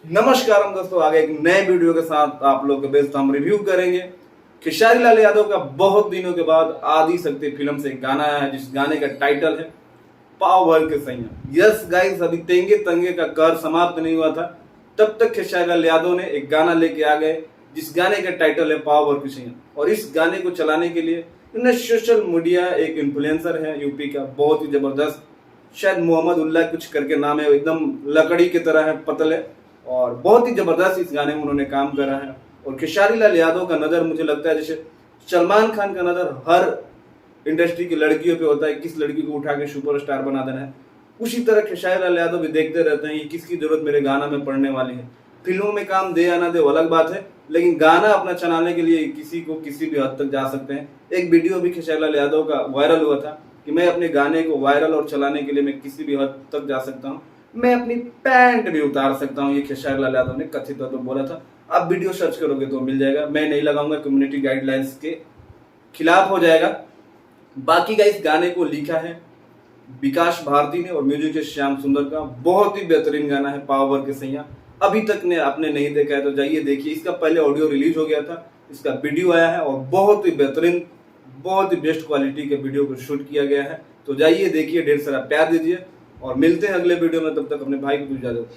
नमस्कार हम दोस्तों, आगे एक नए वीडियो के साथ आप लोग के बेस्ट हम रिव्यू करेंगे। खेसारी लाल यादव का बहुत दिनों के बाद आदि शक्ति फिल्म से एक गाना आया है, जिस गाने का टाइटल है पाव भर के सैया। यस गाइस, अभी तेंगे तंगे का कर समाप्त नहीं हुआ था, तब तक खेसारी लाल यादव ने एक गाना लेके आ गए जिस गाने का टाइटल है पाव भर के सैया। और इस गाने को चलाने के लिए इन्हें सोशल मीडिया एक इन्फ्लुएंसर है यूपी का, बहुत ही जबरदस्त, शायद मोहम्मद उल्लाह कुछ करके नाम है, एकदम लकड़ी की तरह है, पतले, और बहुत ही जबरदस्त इस गाने में उन्होंने काम करा है। और खेसारी लाल यादव का नजर मुझे लगता है जैसे सलमान खान का नजर हर इंडस्ट्री की लड़कियों पे होता है, किस लड़की को उठा के सुपरस्टार बना देना है, उसी तरह खेसारी लाल यादव भी देखते रहते हैं ये किसकी जरूरत मेरे गाना में पड़ने वाली है। फिल्मों में काम दे या ना दे वो अलग बात है, लेकिन गाना अपना चलाने के लिए किसी को किसी भी हद तक जा सकते हैं। एक वीडियो भी खेसारी लाल यादव का वायरल हुआ था कि मैं अपने गाने को वायरल और चलाने के लिए मैं किसी भी हद तक जा सकता हूँ, मैं अपनी पैंट भी उतार सकता हूँ, ये खेसारी लाल यादव ने कथित तौर पर बोला था। आप वीडियो सर्च करोगे तो मिल जाएगा, मैं नहीं लगाऊंगा, कम्युनिटी गाइडलाइंस के खिलाफ हो जाएगा। बाकी का इस गाने को लिखा है विकास भारती ने और म्यूजिक है श्याम सुंदर का। बहुत ही बेहतरीन गाना है पाव भर के सैया। अभी तक ने आपने नहीं देखा है तो जाइए देखिए। इसका पहले ऑडियो रिलीज हो गया था, इसका वीडियो आया है और बहुत ही बेहतरीन, बहुत ही बेस्ट क्वालिटी के वीडियो को शूट किया गया है। तो जाइए देखिए, ढेर सारा प्यार दीजिए और मिलते हैं अगले वीडियो में। तब तक अपने भाई को इजाजत।